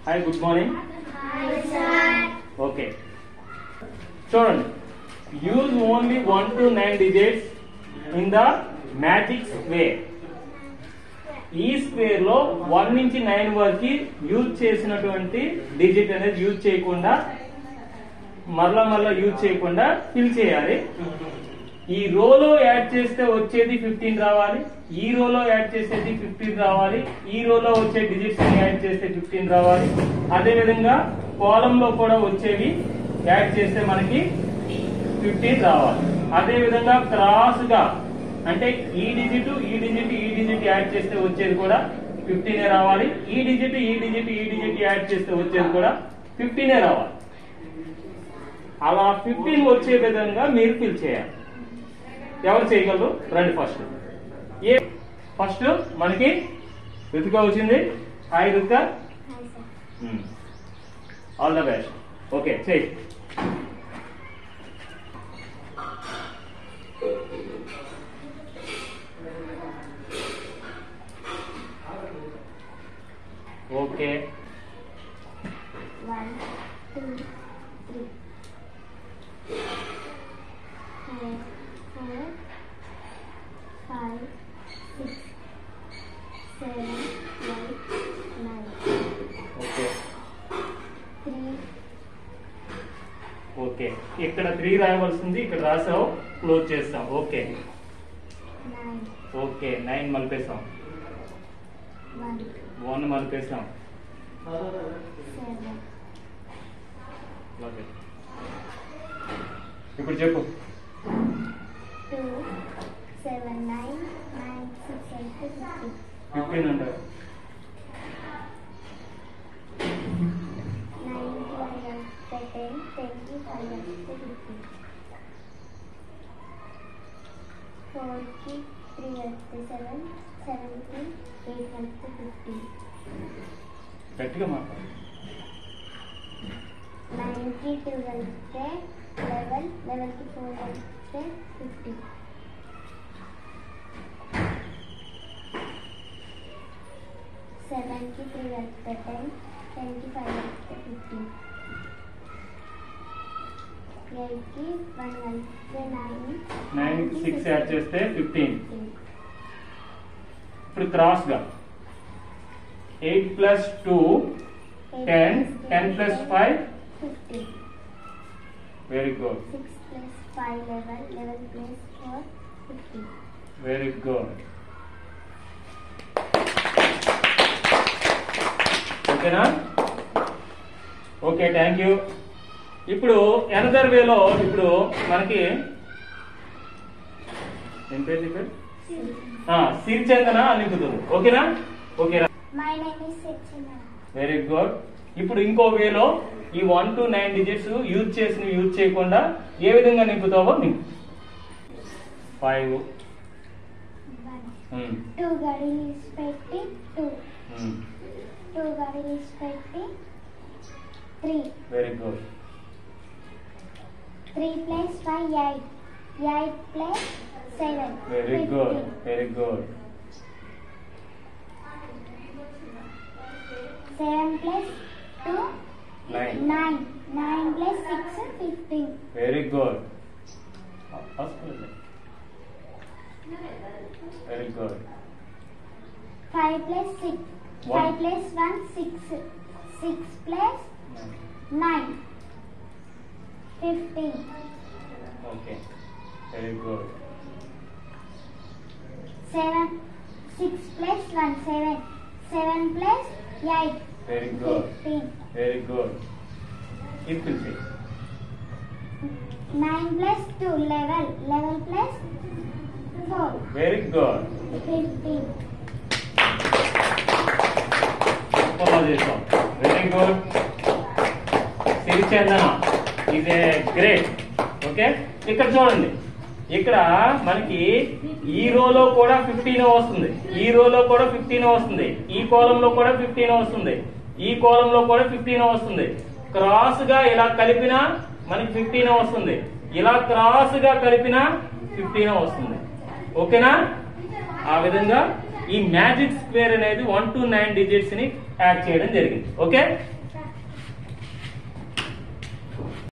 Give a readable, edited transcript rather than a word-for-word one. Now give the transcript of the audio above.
Hi, good morning. Hi, sir. Okay. Children, use only 1 to 9 digits in the magic square. ఈ square లో 1 నుంచి 9 వరకు use చేసినటువంటి digit అనేది యూజ్ చేయకుండా మరలా యూజ్ చేయకుండా ఫిల్ చేయాలి. ఈ రోలో యాడ్ చేస్తే వచ్చేది 15 రావాలి, ఈ రోలో యాడ్ చేసేది 15 రావాలి, ఈ రోలో వచ్చే డిజిట్స్ యాడ్ చేస్తే 15 రావాలి. అదే విధంగా కాలమ్ లో కూడా వచ్చేవి యాడ్ చేస్తే మనకి 15 రావాలి. అదే విధంగా క్రాస్ గా అంటే ఈ డిజిట్ యాడ్ చేస్తే వచ్చేది కూడా 15 రావాలి. ఈ డిజిట్ యాడ్ చేస్తే వచ్చేది కూడా 15 రావాలి. అలా 15 వచ్చే విధంగా మీరు ఫిల్ చేయాలి. ఎవరు చేయగలరు? రండి. ఫస్ట్ మనకి రుతిక వచ్చింది. Hi Ruthika. All the best. Okay, చేయి. ఓకే, 1, 2, 3, 4, 5, 6, 7, 8, 9. ఓకే, 3. ఓకే. ఇక్కడ 3 రాయవలసింది, ఇక్కడ రాసావు, క్లోజ్ చేస్తాం. ఓకే, 9. ఓకే. 9 మలిపేసాం, 1 మలిపేసాం. 7. ఓకే, ఇప్పుడు చెప్పు. 2, 7, 9, 9, 6, 8, 15. 15 అంటారు. 9, 12, 13, 20, 15. 4, 3, 7, 17, 8, 15. గట్టిగా మాట్లాడు. 9 కి 12 కే 11, 11 కి 4 కే 15. 7 కి 3 కే 10, 10 కి 5 కే 15. 8 కి 1 కే 9, 9 కి 6 యాడ్ చేస్తే 15. ఇప్పుడు క్రాస్ గా 8 plus 2 10, 10 plus 5 15. Very good, 6 plus 5, 11, 11 plus 4, 15. Very గుడ్. ఓకేనా? Okay, thank you. ఇప్పుడు ఎనదర్ వేలో ఇప్పుడు మనకి ఏం పేరు? సిరిచందన నింపుతుంది. ఓకేనా? ఓకేనా? My name is Sirchana. Very good. ఇప్పుడు ఇంకో వేలో ఈ 1 to 9 డిజిట్స్ యూజ్ చేయకుండా ఏ విధంగా నింపుతావో నింపు. 5. 2 గడిలు పెట్టి 2. 2 గడిలు పెట్టి 3. Very good. 3 plus 5, 8. 8 plus 7. Very good, very good. 7 plus 2, 9. 9. 9 plus 6, 15. Very good. Very good. 5 plus 6. 5 plus 1, 6. 6 plus 9. 15. Okay, very good. 7. 6 plus 1, 7. 7 plus 8. Very good, 15. Very good. ఇప్పుడు 9 plus 2, 11. 11 plus 4. Very good. 15. Follow చేస్తాం. Very good. Sirichandana is a great. Okay, ఇక్కడ చూడండి. ఇక్కడ మనకి ఈ రోలో కూడా 15 వస్తుంది, ఈ రోలో కూడా 15 వస్తుంది, ఈ కాలంలో కూడా 15 వస్తుంది, ఈ కాలంలో కూడా 15 వస్తుంది. క్రాస్ గా ఇలా కలిపినా మనకి 15 వస్తుంది, ఇలా క్రాస్ గా కలిపినా 15 వస్తుంది. ఓకేనా? ఆ విధంగా ఈ మ్యాజిక్ స్క్వేర్ అనేది 1 to 9 డిజిట్స్ ని యాడ్ చేయడం జరిగింది. ఓకే,